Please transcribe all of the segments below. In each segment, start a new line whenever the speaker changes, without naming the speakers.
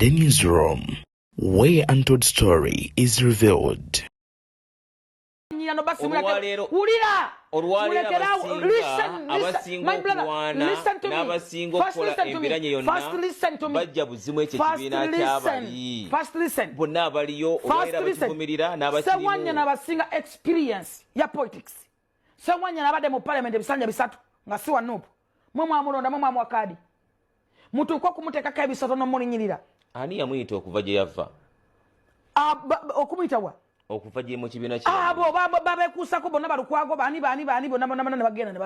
The Newsroom, where untold story is revealed.
Listen to me. First listen. Someone nabasinga experience ya politics. Someone nabade mu parliament ebisanja bisatu nga siwa nupu. Mwe amulonda mwe amwakadi. Mutu kwa kumuteka ka bisatu no mulinyirira.
Ani yamuyita okuva gye yava?
Okumuyita wa?
Okuva gye mu kibiina kye.
Bo babekusako bonna balukwago bani bonna ne bagenda.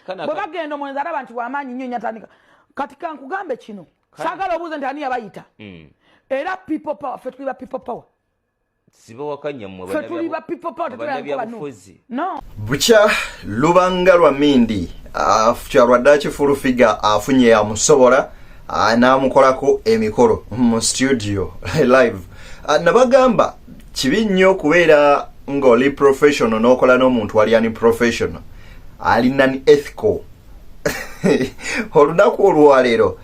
Bwe bagenda omulenzi alaba nti w'amaanyi nnyo nyatandika. Katika nkugambe kino. Saagala obuuze nti ani yabayita. Era people power, fe tuliba people power.
Siba wakanya mmwe
fe tuliba people power tetulaba no.
Bucha Lubanga Lwamindi kyalwa ddaaki Furufiga afunye amusobola n'amukolako emikolo mu studio live. Nabagamba kibi nnyo okubeera ng'oli professional n'okola n'omuntu wali ani professional ali nani ethical. Olunaku olwaleero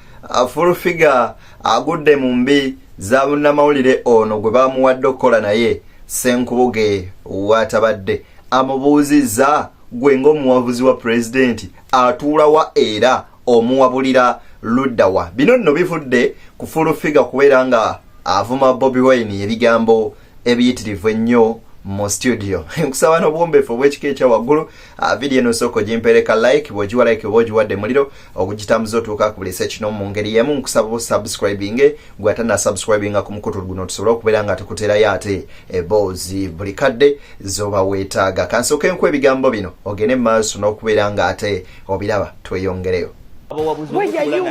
Furufiga agudde mu mbi za munnamawulire ono gwe bamuwadde okukola naye Senkubuge watabadde amubuuzizza gwe ng'omuwabuzi wa pulezidenti atuula wa era omuwabulira luddawa. Bino nno bivudde ku Furufiga kubeera nga avuma Bobi Wine ebigambo ebiyitirivu ennyo mu studio. Nkusaba n'obuwombeefu obw'ekika ekya waggulu. Video eno soko gimpereka like bw'ogiwa like bw'ogiwadde muliro okugitambuza otuuka ku buli sekino mu ngeri y'emu. Nkusaba subscribing gwe atana subscribinga ku mukutu guno tusobole okubeera nga tukuterayo ate ebboozi buli kadde z'oba weetaaga. Kansooke nku ebigambo bino ogende mu maaso n'okubeera nga ate obiraba tweyongereyo.
Where are you?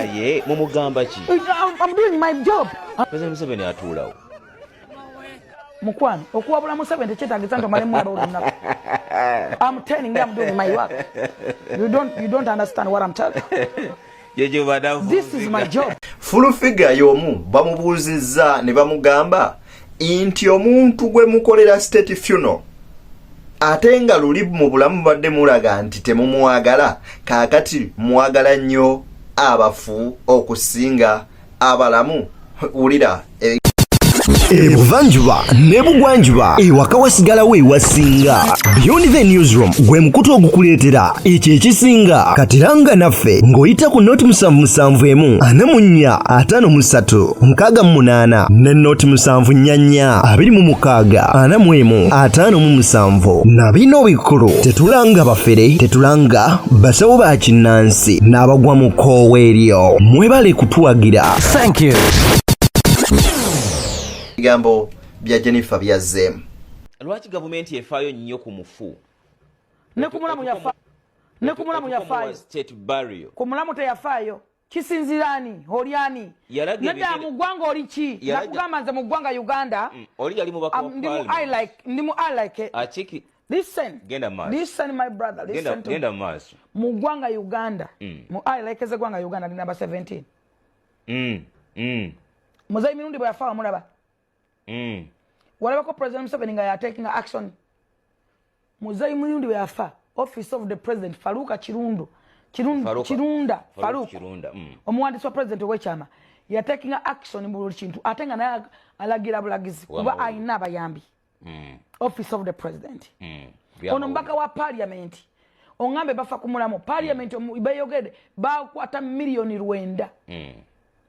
I'm
doing my job.
President Museveni atuulawo.
Mukwano okuwabula Museveni tekyetaagisa nti omale mwalo olunaku. I'm telling you I'm doing my work. You don't understand what I'm telling you. This is my job.
Furufiga y'omu bamubuuzizza ne bamugamba nti omuntu gwe mukolera state funeral ate nga luli mu bulamu badde mulaga nti temumwagala kaakati mwagala nnyo abafu okusinga abalamu. Wulira
Ebuvanjuba nebugwanjuba ewaka wasigalawo ewasinga. Beyond the Newsroom gwe mukutu ogukuleetera ekyo ekisinga. Katiranga naffe ng'oyita ku noti 771 4453 68 ne noti 744 26 41 na bino bikulu tetulanga bafere tetulanga basawo ba kinnansi n'abagwa mu koowa eryo. Mwebale kutuwagira. Thank you.
Bigambo bya Jennifer byazzeemu.
Lwaki gavumenti efaayo nnyo ku mufu?
Ne ku mulamu yafaayo.
State burial.
Ku mulamu teyafaayo. Kisinzirani, oliani. Nedda mu ggwanga oli ki? Nakugamba nze mu ggwanga Uganda.
Oli yali mubaka wa
Parliament. I like
Achiki.
Listen.
Genda maaso.
Listen my brother. Listen to
Genda maaso.
Mu ggwanga Uganda. Mu I like ze ggwanga Uganda number 17. Muzeyi Mirundi bwe yafaayo mulaba. Walabako President Museveni nga ya taking action. Muzeyi Mirundi bwe yafa. Office of the President Faruka Kirunda. Omuwandiisi wa President w'ekyama. Ya taking action mu buli kintu. Ate nga naye alagira bulagizi kuba ayina abayambi. Office of the President. Ono mbaka wa Parliament. Ongambe bafa kumulamu. Parliament bayogede bakwata milioni 9.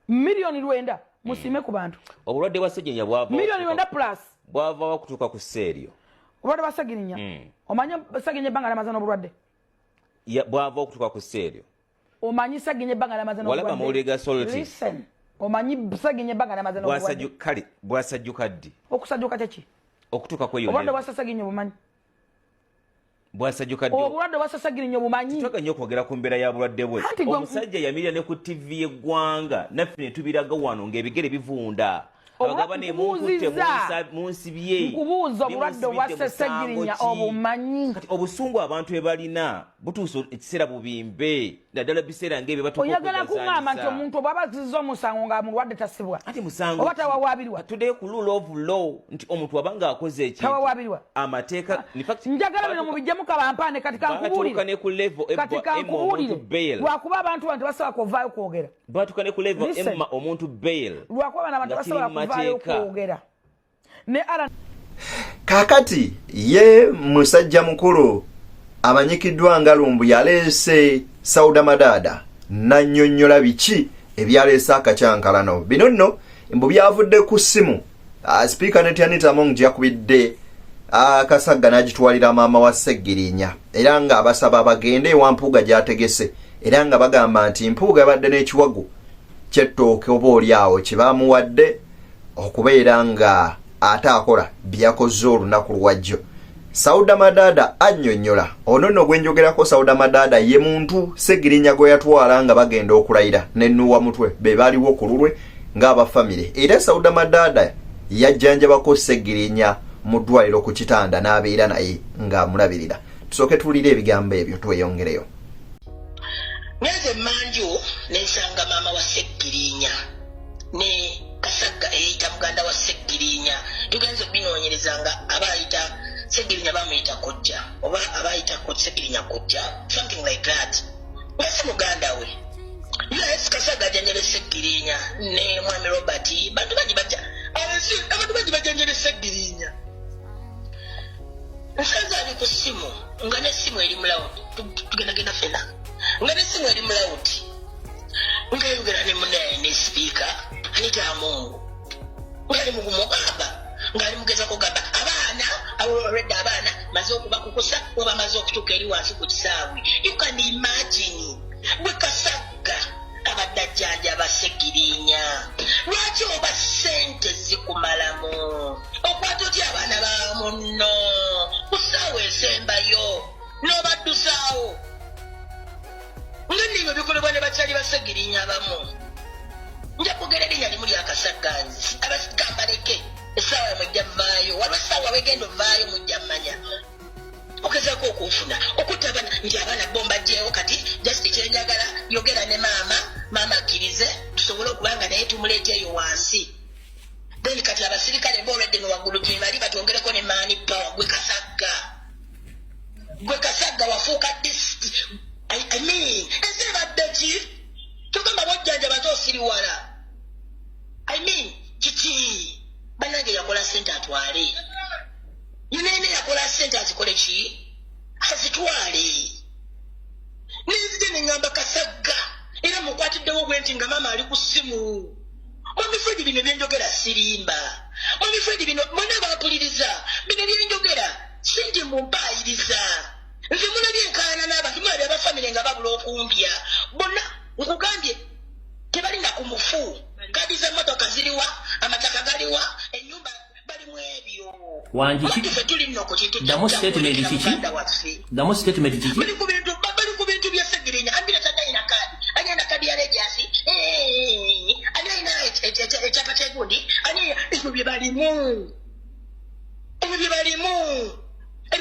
Milioni 9. Musime ku bantu.
Obulwadde bwa Ssegirinnya bwava.
Milioni 9 plus.
Bwava wakutuuka ku Seerio.
Obulwadde bwa Ssegirinnya. Omanyi Ssegirinnya ebbanga lyamaze n'obulwadde?
Bwava okutuuka ku Seerio.
Omanyi Ssegirinnya ebbanga lyamaze n'obulwadde?
Walaba amawulire ga Soloti.
Listen. Omanyi Ssegirinnya ebbanga lyamaze n'obulwadde?
Bwasajjuka ddi?
Okusajjuka kyeki?
Okutuuka kweyo.
Obulwadde bwa Ssegirinnya obumanyi?
Bwasajjuka ddi?
Obulwadde bwa Ssegirinnya obumanyi?
Toka nnyo okwogera ku mbeera ya bulwadde bwe. Omusajja yamirira ne ku TV y'eggwanga naffe ne tubiraga wano ng'ebigere bivunda. abagaba ne munkutte munsibye
nkubuuza obulwadde obwassegirinya obumanyi
kati obusungu abantu ebalina butuusa ekiseera bubimbe naddala biseera ng'ebyo
oyagala kuŋŋamba nti omuntu obwaba azizza omusango nga mulwadde tasibwa
ati musango
oba tawawaabirwa
tuddeyo ku rule of law nti omuntu waba ng'akoze ekintu
tawawaabirwa
amateeka
njagala bino mubijjemu kabampaane kati kankubuulire
ne ku level
kati kankubuulire lwakuba abantu bano tebasobola kuvaayo kwogera
batuuka ne ku level emma omuntu bail
lwakuba bano abantu basobola kuvaayo kwogera ne
kakati ye musajja mukulu amanyikiddwa nga Lumbu yaleese Sauda Madada nannyonnyola biki ebyaleese akacyankalano bino nno mbu byavudde ku ssimu sipiika Netianita Among yakubidde akasagga n'agitwalira maama wa Sseggirinya era nga abasaba bagende ewa Mpuuga gy'ategese era nga bagamba nti Mpuuga yabadde n'ekiwagu ky'ettooke oba oliawo kye baamuwadde okubeera nga ate akola byakoze olunaku lwajjo. Sauda Madada annyonnyola ono nno gwe njogerako Sauda Madada ye muntu Sseggirinya gwe yatwala nga bagenda okulayira ne Nuwa Mutwe be baaliwo ku lulwe ng'abafamire era Sauda Madada yajjanjabako Sseggirinya mu ddwaliro ku kitanda n'abeera naye ng'amulabirira. Tusooke tuwulire ebigambo ebyo tweyongereyo.
Neze manju nensanga maama wa Sseggirinya ne Kasagga eyita muganda wa Sseggirinya tugenze binoonyereza nga abayita Sseggirinya bamuyita kojja oba abayita Sseggirinya kojja something like that. Wesi muganda we yes Kasagga janjere Sseggirinya ne mwami Robert bantu bangi bajjanjere Sseggirinya. Nsanze ali ku ssimu nga n'essimu eri mulawudi tugendagenda fena nga n'essimu eri mulawudi ngayogera ne munaye ne sipiika Anita Among ngali mugumugamba ngali mugeza kugamba abaana already abaana maze okubakukusa oba maze okutuuka eri wansi ku kisaawe. You can imagine bwe Kasagga abadde ajjanjaba Sseggirinya lwaki oba ssente zikumalamu okwata otya abaana ba munno ku ssaawa esembayo n'obaddusawo ng'enniibyo bikolebwa ne bakyali ba Sseggirinya abamu. Nja kugera erinnya limu lya Kasagga nzi abagamba leke essaawa mujja muvaayo waliwo essaawa wegenda ovaayo mujja mmanya ogezaako okunfuna okutta abaana nti abaana bombajjeewo kati just kyenjagala yogera ne maama akkirize tusobole okubanga naye tumuleeteeyo wansi then kati abasirikale boolwedde newaggulu gye bali batwongereko ne maani power gwe Kasagga wafuuka I mean ensi ebadde ki tugamba bwojjanja bato osiriwala I mean kiki bannange yakola ssente atwale yuneene yakola ssente azikole ki azitwale nenzije neŋŋamba Kasagga era mukwatiddewo bwe nti nga maama ali ku ssimu mwamifredi bino byenjogera sirimba mwamifredi bino mwena bampuliriza bino byenjogera singi mumpaayiriza nze mulabye enkaana n'abantu mulabye abafamire nga babula okumbya bonna nkugambye tebalina ku mufu kadi z'emmotoka ziriwa amataka galiwa ennyumba balimu ebyo wanjiffe tuli nno ku kintu damu statement kiki bali ku bintu bya Sseggirinya ambira tatayina kadi anyana kadi ya legasi anyina ekyapa ky'egundi ani ebyo bye balimu ebyo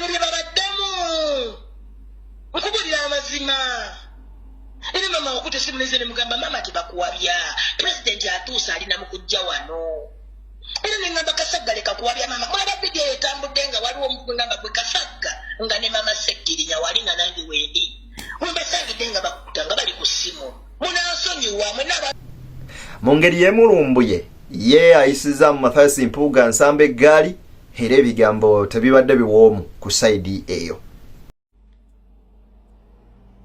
bye babaddemu nkubulira amazima. Era mama okute simu neze ne mugamba mama tebakuwabya president atuusa alina mu kujja wano era ne ngamba Kasagga leka kuwabya mama mwaba bidde etambudde nga waliwo omugamba gwe Kasagga nga ne mama Sseggirinya walina nange wendi mwembasangidde nga bakutanga bali ku ssimu munansonyiwa mwenaba
mu ngeri y'emulumbuye ye ayisiza mu Mathias Mpuuga nsamba eggaali era ebigambo tebibadde biwoomu ku sayidi eyo.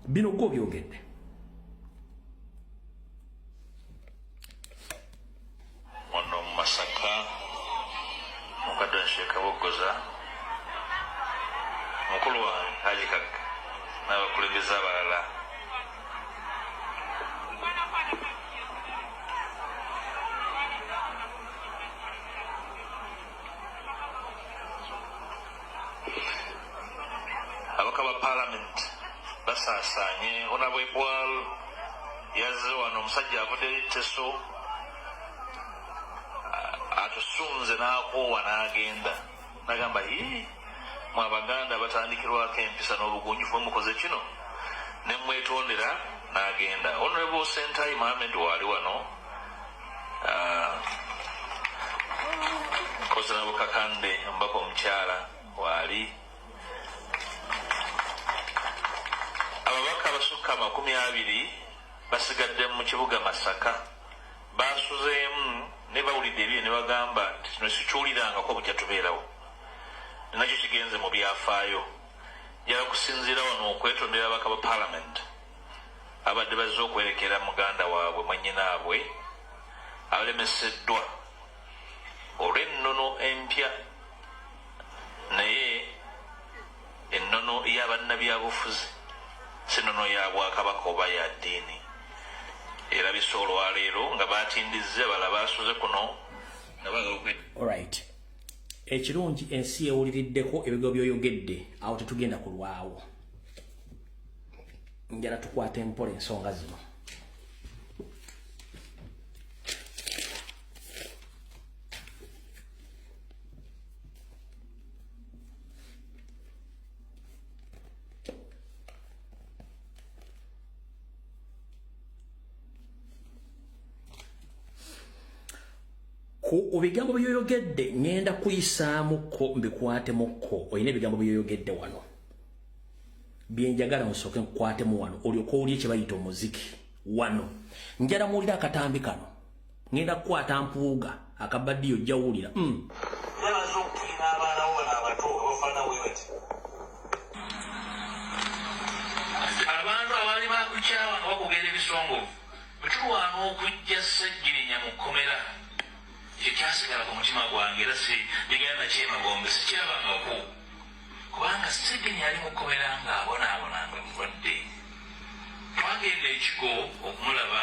Bino gwo byogedde
wano mu Masaka mukadde Sheikh Bogoza mukulu wange Haji Kagga n'abakulembeze abalala abaka ba parliament basaasanye Honorable Bwal yazze wano omusajja avudde Teso atusunze n'akoowa n'agenda n'agamba mwe Abaganda batandikirwako empisa n'obugunjufu mukoze kino ne mwetondera n'agenda. Honorable Sentai Mohammed wali wano Kozana Bukakande mbako omukyala wali ababaka abasukka 20 basigadde mu kibuga Masaka basuzeemu ne bawulidde ebyo ne bagamba kino sikyulirangako bujja tubeerawo nakyo kigenze mu byafaayo jala kusinziira wano okwetondera ababaka ba parliament abadde bazze okwerekera muganda waabwe mwannyinaabwe abalemeseddwa olw'ennono empya naye ennono y'abannabyabufuzi si nnono ya bwakabaka oba ya ddiini erabise olwaleero nga batindizze bala basuze kuno
alright ekirungi ensi ewuliriddeko ebigo byoyogedde awo tetugenda kulwawo njala tukwata empola ensonga zino Obigambo byoyogedde ngenda kuyisaamuko mbikwatemukko oyina ebigambo byoyogedde wano byenjagala musooke nkwatemu wano olyoka owulye kye bayita omuziki wano njala muwulira akatambi kano ngenda kukwata mpuuga akabaddiyo ojja wuwulira
yabaza okutulina abaana bo n'abato abafaana bwebati abantu abaali bakukyawa nga bakubeera ebisongovu bwetulwana okujja Sseggirinya mu kkomera ekyasigala ku mutima gwange era si bigenda kyemagombe sikyabangako kubanga Sseggirinya ali mu kkomera ng'abonaabona nga mulwadde twagenda ekigo okumulaba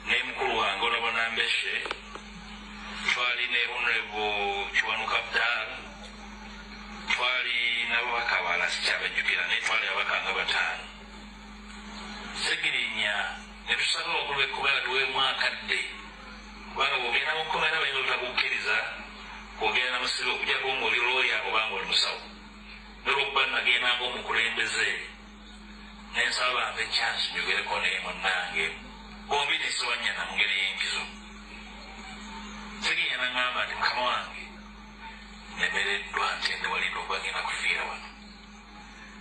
ne mukulu wange olabona Mbeshe twali ne Honorable Kiwanuka Abdala twali n'ababaka abalala sikyabajjukira naye twali ababaka nga 5 Sseggirinya ne tusaba obukulu b'ekkomera tuweemu akadde kubanga bw'ogenda mu kkomera bayinza obutakukkiriza bw'ogenda na musibe okujjako ng'oli looya obanga oli musawo n'olwokuba nagenda ng'omukulembeze n'ensaba bampe chance njogereko naye munnange bombi nesiwanyana mu ngeri y'enkizo Sseggirinya n'aŋŋamba nti mukama wange nemereddwa ntende walinda okuba ngenda kufiira wano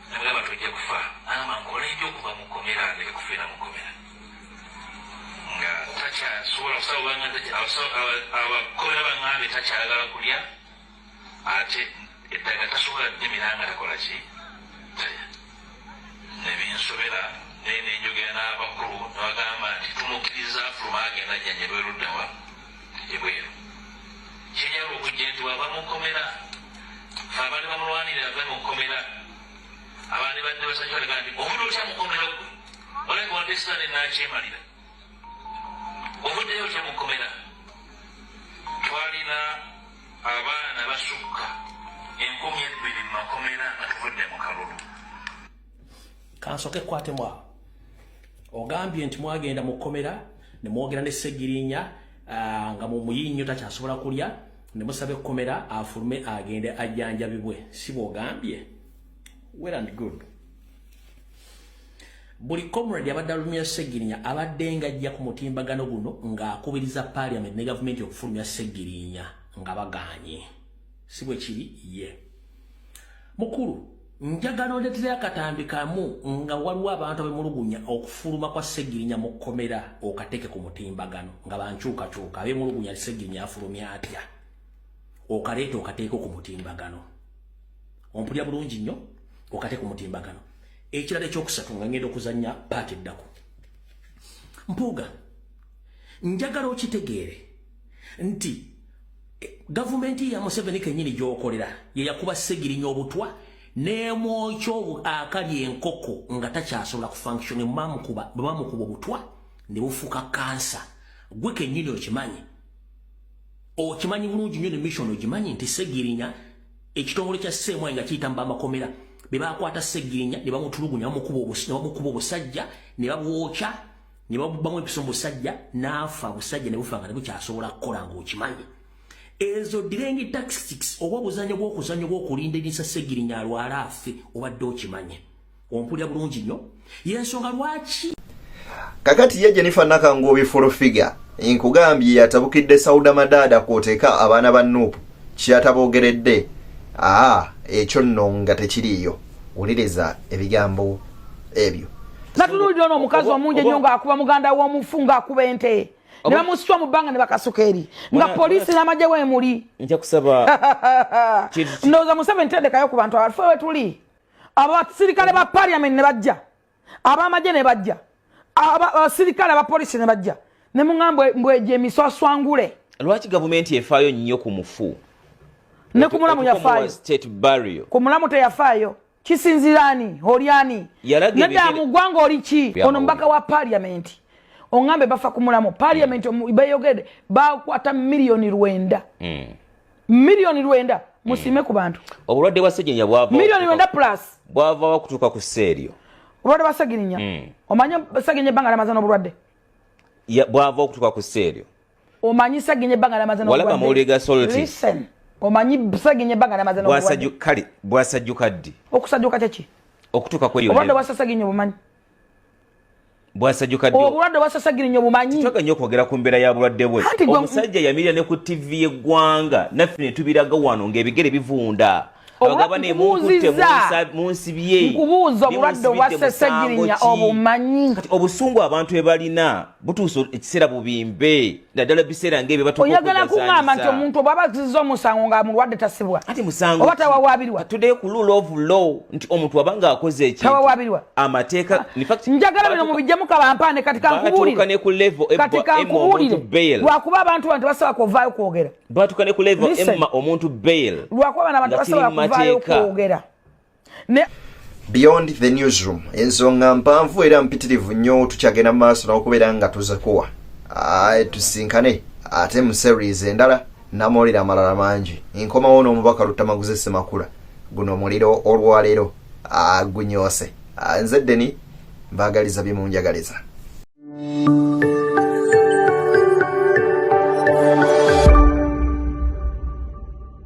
namugamba tojja kufa n'agamba nkole nti okuva mu kkomera ndeke kufiira mu kkomera nga takyasobola abakomera baŋŋambye takyayagala kulya ate eddaga tasobola ddimira nga takola ki taya nebinsobera naye nenjogera n'abakulu nebagamba nti tumukkiriza fuluma agenda ajjanjabwe luddawa ebweru kinyala okujja nti wava mu kkomera fe abaali bamulwanirira ave mu kkomera abaali badde basajja balaga nti ovudde otya mu kkomera gwe oleka wadde sitane nakyemalira ovuddeyo otya mu kkomera twalina abaana basukka 2,000 mu makomera nga tuvudde mu kalulu
kansoke kwatemu awo ogambye nti mwagenda mu kkomera ne mwogera ne Sseggirinya nga mu muyinnyo takyasobola kulya ne musaba ekkomera afulume agende ajjanjabibwe si bw'ogambye well and good buli comrade abadde alumya Sseggirinya abadde ng'ajja ku mutimbagano guno ng'akubiriza parliament ne gavumenti okufulumya Sseggirinya nga bagaanye si bwe kiri ye mukulu njagala ondeetera akatambi kamu nga waliwo abantu abemulugunya okufuluma kwa Sseggirinya mu kkomera okateeke ku mutimbagano nga bankyukakyuka abemulugunya Sseggirinya afulumya atya okaleeta okateeke ku mutimbagano ompulya bulungi nnyo okateeke ku mutimbagano ekirala ekyokusatu nga ngenda okuzannya paati eddako mpuuga njagala okitegeere nti gavumenti ya Museveni kennyini gy'okolera ye yakuba Sseggirinya obutwa n'emwokyo akali enkoko nga takyasobola kufunction bwe bamukuba obutwa ne bufuuka kansa gwe kennyini okimanyi bulungi nnyo ne mission ogimanyi nti Sseggirinya ekitongole kya Ssemwanga nga kiyita Mbamakomera be bakwata Sseggirinya ne bamutulugunya bamukuba obusajja ne babwokya ne bamubamu episo mu busajja n'afa busajja ne bufa nga ne bukyasobola kukola ng'okimanyi ezo direngi tactics oba buzanyo bw'okulindirisa Ssegirinya alwala afe obadde okimanye ompulira bulungi nnyo y'ensonga lwaki
kakati ye Jennifer Nakangobi full figure nkugambye yatabukidde Sauda Madada kwoteeka abaana ba Nuupu kyatabogeredde ekyo nno nga tekiriiyo wuliriza ebigambo ebyo
natululira ono omukazi omungi ennyo ng'akuba muganda w'omufu ng'akuba ente ne bamusitwa mu bbanga ne bakasuka eri nga poliisi n'amagye weemuli
nja kusaba
ndowooza Museveni tendekayo ku bantu abafe we tuli abasirikale ba parliament ne bajja ab'amagye ne bajja abasirikale abapoliisi ne bajja ne muŋŋamba mbweje emiswaswangule
lwaki gavumenti efaayo nnyo ku mufu
ne ku mulamu yafaayo ku mulamu teyafaayo kisinzirani oliani nedda mu ggwanga oli ki ono mbaka wa parliament oŋŋambe bafa ku mulamu parliament beyogedde bakwata miliyoni 9 miliyoni 9 musime ku bantu
obulwadde bwa Ssegirinya bwava
miliyoni 9 plus
bwava kutuuka ku seeryo
obulwadde bwa Ssegirinya omanyi Ssegirinya ebbanga lyamaze n'obulwadde
bwava okutuuka ku seeryo
omanyi Ssegirinya ebbanga lyamaze n'obulwadde
walaba amawulire ga Soloti
listen omanyi Ssegirinya ebbanga lyamaze n'obulwadde
kale bwasajjuka ddi
okusajjuka kyeki
okutuuka kweyo
obulwadde bwa Ssegirinya obumanyi
bwasajjuka ddi
obulwadde bwa Ssegirinya obumanyi
twaganya okwogera ku mbeera ya bulwadde bwe omusajja yamirira ne ku TV y'eggwanga naffe ne tubiraga wano ng'ebigere bivunda abagaba nemunkutte munsibye
nkubuuza obulwadde obwa Ssegirinya obumanyi
kati obusungu abantu ebalina butuusa ekiseera bubimbe naddala biseera ng'ebyo
oyagala kuŋŋamba nti omuntu oba abazizza omusango nga mulwadde tasibwa
ati musango
oba tawawaabirwa
tuddeyo ku rule of law nti omuntu wabanga akoze ekintu
tawawaabirwa
amateeka
njagala bino mubijjemu kabampande kati kankubuulire lwakuba abantu bano tebasaba kuvaayo kwogera
batuuka ne ku level emma omuntu bail
lwakuba bano abantu basaba kuvaayo kwogera
Beyond the newsroom ensonga mpanvu era mpitirivu nnyo tukyagenda mu maaso n'okubeera nga tuzekuwa tusinkane ate mu series endala n'amawulire amalala mangi nkomawo n'omubaka Lutamaguzi Ssemakula guno omuliro olwaleero gunyoose nze Deni mbaagaliza bimunjagaliza.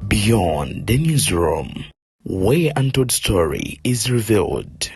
Beyond the newsroom, where untold story is revealed.